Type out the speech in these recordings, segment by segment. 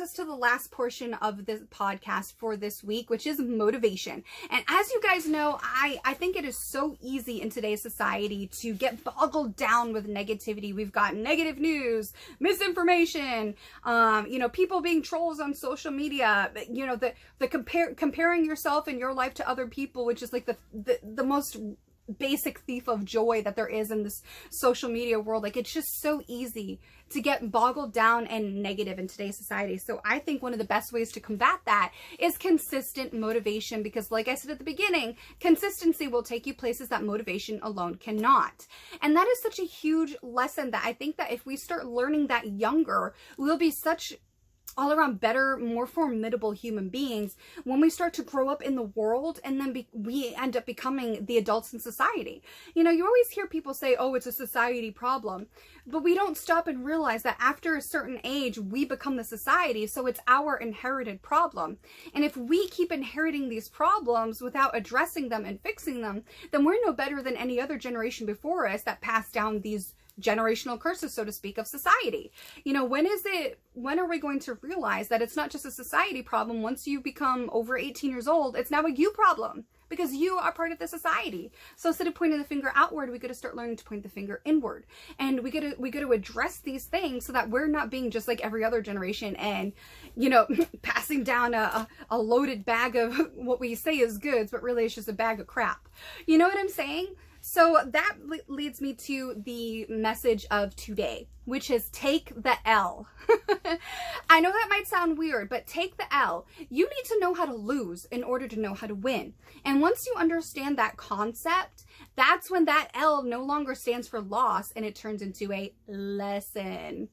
us to the last portion of this podcast for this week, which is motivation. And as you guys know, I think it is so easy in today's society to get boggled down with negativity. We've got negative news, misinformation, you know, people being trolls on social media, you know, the comparing yourself and your life to other people, which is like the most basic thief of joy that there is in this social media world. Like, it's just so easy to get boggled down and negative in today's society. So I think one of the best ways to combat that is consistent motivation, because like I said at the beginning, consistency will take you places that motivation alone cannot. And that is such a huge lesson that I think that if we start learning that younger, we'll be such all around better, more formidable human beings when we start to grow up in the world, and then we end up becoming the adults in society. You know, you always hear people say, oh, it's a society problem, but we don't stop and realize that after a certain age, we become the society, so it's our inherited problem. And if we keep inheriting these problems without addressing them and fixing them, then we're no better than any other generation before us that passed down these generational curses, so to speak, of society. You know, when are we going to realize that it's not just a society problem? Once you become over 18 years old, it's now a you problem, because you are part of the society. So instead of pointing the finger outward, we got to start learning to point the finger inward, and we got to address these things so that we're not being just like every other generation and, you know, passing down a loaded bag of what we say is goods, but really it's just a bag of crap. You know what I'm saying? So that leads me to the message of today, which is take the L. I know that might sound weird, but take the L. You need to know how to lose in order to know how to win. And once you understand that concept, that's when that L no longer stands for loss and it turns into a lesson.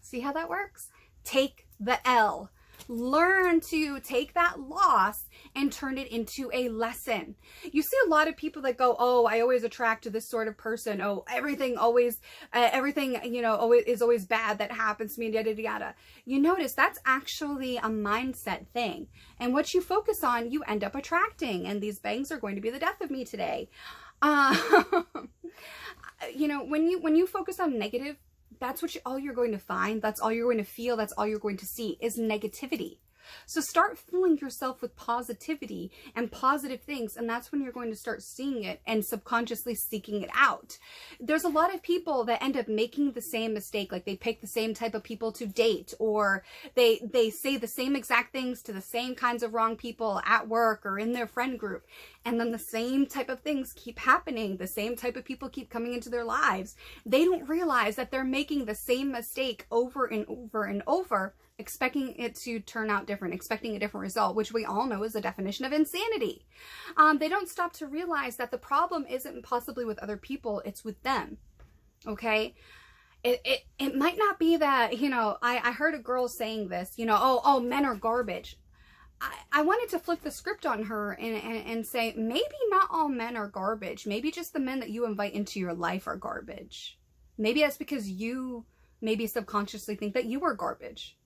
See how that works? Take the L. Learn to take that loss and turn it into a lesson. You see a lot of people that go, oh, I always attract to this sort of person. Oh, everything, you know, is always bad that happens to me, yada, yada, yada. You notice that's actually a mindset thing. And what you focus on, you end up attracting. And these bangs are going to be the death of me today. You know, when you focus on negative, that's all you're going to find. That's all you're going to feel. That's all you're going to see is negativity. So start filling yourself with positivity and positive things, and that's when you're going to start seeing it and subconsciously seeking it out. There's a lot of people that end up making the same mistake, like they pick the same type of people to date, or they say the same exact things to the same kinds of wrong people at work or in their friend group, and then the same type of things keep happening. The same type of people keep coming into their lives. They don't realize that they're making the same mistake over and over and over, expecting it to turn out different, expecting a different result, which we all know is the definition of insanity. They don't stop to realize that the problem isn't possibly with other people, it's with them. Okay? It might not be that, you know, I heard a girl saying this, you know, oh, men are garbage. I wanted to flip the script on her and say, maybe not all men are garbage. Maybe just the men that you invite into your life are garbage. Maybe that's because you maybe subconsciously think that you are garbage.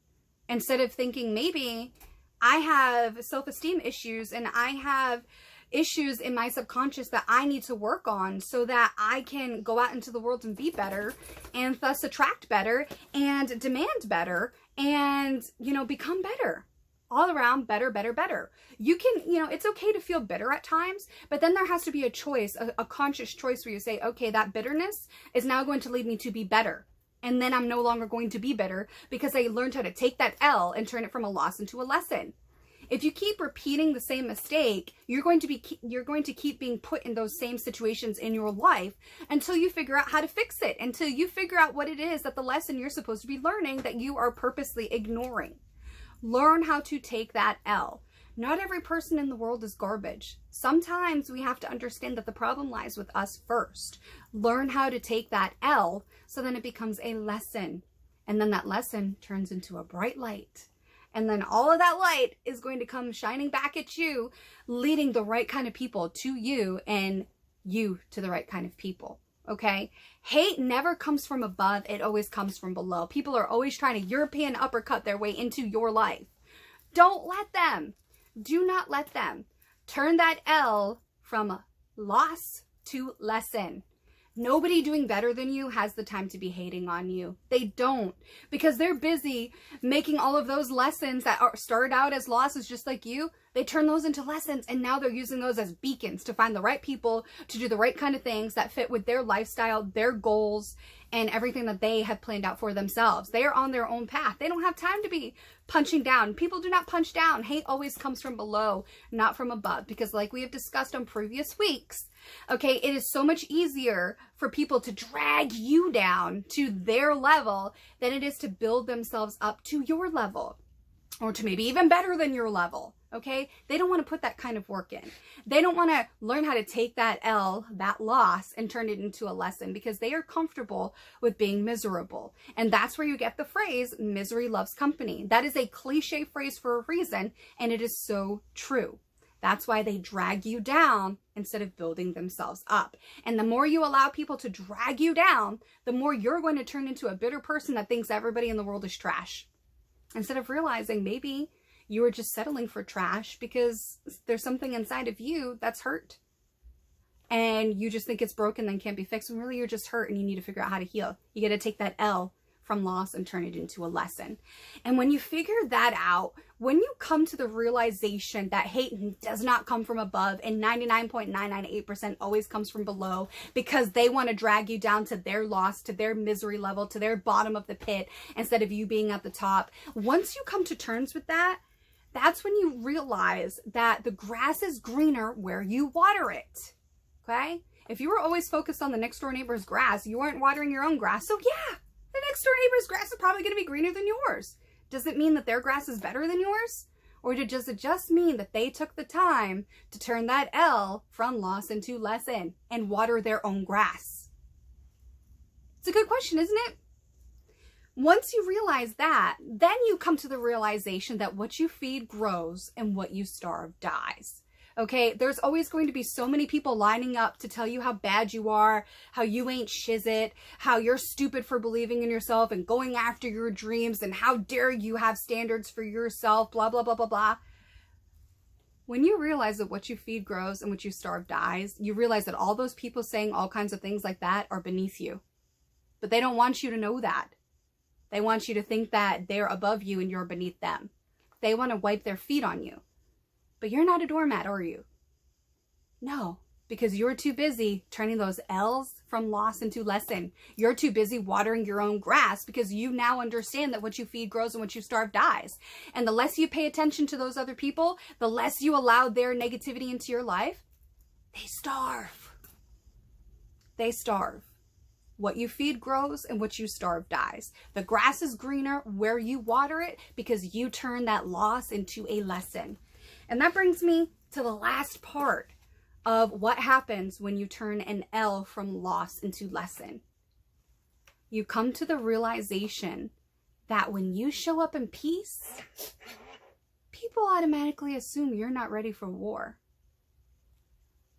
Instead of thinking, maybe I have self-esteem issues and I have issues in my subconscious that I need to work on so that I can go out into the world and be better, and thus attract better and demand better and, you know, become better. All around better, better, better. You can, you know, it's okay to feel bitter at times, but then there has to be a choice, a conscious choice where you say, okay, that bitterness is now going to lead me to be better. And then I'm no longer going to be bitter because I learned how to take that L and turn it from a loss into a lesson. If you keep repeating the same mistake, you're going to keep being put in those same situations in your life until you figure out how to fix it, until you figure out what it is that the lesson you're supposed to be learning that you are purposely ignoring. Learn how to take that L. Not every person in the world is garbage. Sometimes we have to understand that the problem lies with us first. Learn how to take that L so then it becomes a lesson. And then that lesson turns into a bright light. And then all of that light is going to come shining back at you, leading the right kind of people to you and you to the right kind of people. Okay? Hate never comes from above. It always comes from below. People are always trying to European uppercut their way into your life. Don't let them. Do not let them. Turn that L from loss to lesson. Nobody doing better than you has the time to be hating on you. They don't, because they're busy making all of those lessons that started out as losses just like you. They turn those into lessons, and now they're using those as beacons to find the right people to do the right kind of things that fit with their lifestyle, their goals, and everything that they have planned out for themselves. They are on their own path. They don't have time to be punching down. People do not punch down. Hate always comes from below, not from above, because like we have discussed on previous weeks, okay, it is so much easier for people to drag you down to their level than it is to build themselves up to your level, or to maybe even better than your level. Okay, they don't want to put that kind of work in. They don't want to learn how to take that L, that loss, and turn it into a lesson, because they are comfortable with being miserable. And that's where you get the phrase, misery loves company. That is a cliche phrase for a reason, and it is so true. That's why they drag you down instead of building themselves up. And the more you allow people to drag you down, the more you're going to turn into a bitter person that thinks everybody in the world is trash. Instead of realizing maybe you are just settling for trash because there's something inside of you that's hurt. And you just think it's broken and can't be fixed. And really you're just hurt and you need to figure out how to heal. You got to take that L from loss and turn it into a lesson. And when you figure that out, when you come to the realization that hate does not come from above and 99.998% always comes from below, because they want to drag you down to their loss, to their misery level, to their bottom of the pit, instead of you being at the top. Once you come to terms with that, that's when you realize that the grass is greener where you water it. Okay? If you were always focused on the next door neighbor's grass, you weren't watering your own grass. So yeah, the next door neighbor's grass is probably going to be greener than yours. Does it mean that their grass is better than yours? Or does it just mean that they took the time to turn that L from loss into lesson and water their own grass? It's a good question, isn't it? Once you realize that, then you come to the realization that what you feed grows and what you starve dies. Okay, there's always going to be so many people lining up to tell you how bad you are, how you ain't shizit, how you're stupid for believing in yourself and going after your dreams, and how dare you have standards for yourself, blah, blah, blah, blah, blah. When you realize that what you feed grows and what you starve dies, you realize that all those people saying all kinds of things like that are beneath you. But they don't want you to know that. They want you to think that they're above you and you're beneath them. They want to wipe their feet on you. But you're not a doormat, are you? No, because you're too busy turning those L's from loss into lesson. You're too busy watering your own grass, because you now understand that what you feed grows and what you starve dies. And the less you pay attention to those other people, the less you allow their negativity into your life, they starve. They starve. What you feed grows and what you starve dies. The grass is greener where you water it, because you turn that loss into a lesson. And that brings me to the last part of what happens when you turn an L from loss into lesson. You come to the realization that when you show up in peace, people automatically assume you're not ready for war.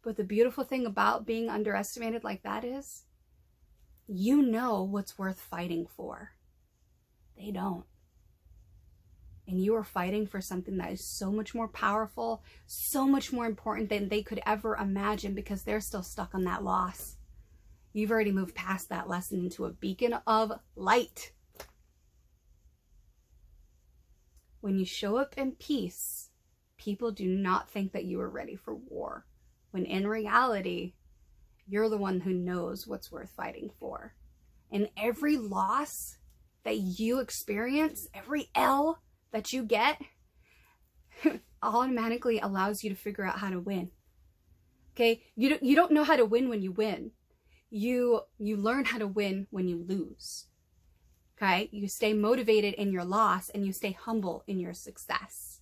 But the beautiful thing about being underestimated like that is, you know what's worth fighting for. They don't. And you are fighting for something that is so much more powerful, so much more important than they could ever imagine, because they're still stuck on that loss. You've already moved past that lesson into a beacon of light. When you show up in peace, people do not think that you are ready for war, when in reality, you're the one who knows what's worth fighting for. And every loss that you experience, every L that you get, automatically allows you to figure out how to win. Okay? You don't know how to win when you win. You learn how to win when you lose. Okay? You stay motivated in your loss, and you stay humble in your success.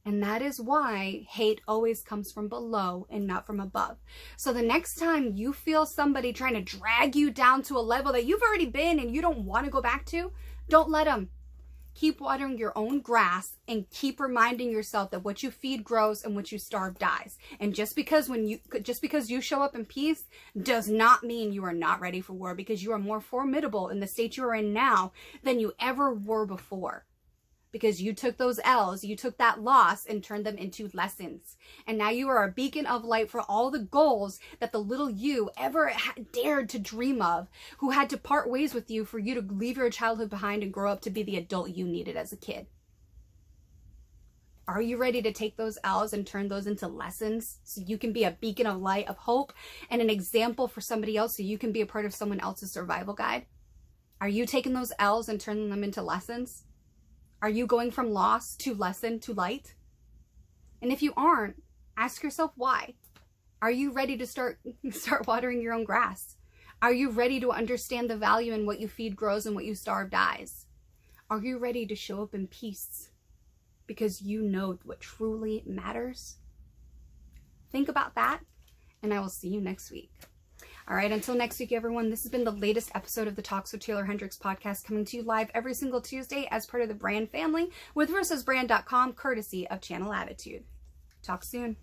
And that is why hate always comes from below and not from above. So the next time you feel somebody trying to drag you down to a level that you've already been and you don't want to go back to, don't let them. Keep watering your own grass and keep reminding yourself that what you feed grows and what you starve dies. And just because you show up in peace does not mean you are not ready for war, because you are more formidable in the state you are in now than you ever were before. because you took those L's, you took that loss and turned them into lessons. And now you are a beacon of light for all the goals that the little you ever dared to dream of, who had to part ways with you for you to leave your childhood behind and grow up to be the adult you needed as a kid. Are you ready to take those L's and turn those into lessons so you can be a beacon of light, of hope, and an example for somebody else so you can be a part of someone else's survival guide? Are you taking those L's and turning them into lessons? Are you going from loss to lesson to light? And if you aren't, ask yourself why. Are you ready to start watering your own grass? Are you ready to understand the value in what you feed grows and what you starve dies? Are you ready to show up in peace because you know what truly matters? Think about that, and I will see you next week. All right, until next week, everyone, this has been the latest episode of the Talks with Taeler Hendrix podcast, coming to you live every single Tuesday as part of the brand family with versusbrand.com, courtesy of Channel Attitude. Talk soon.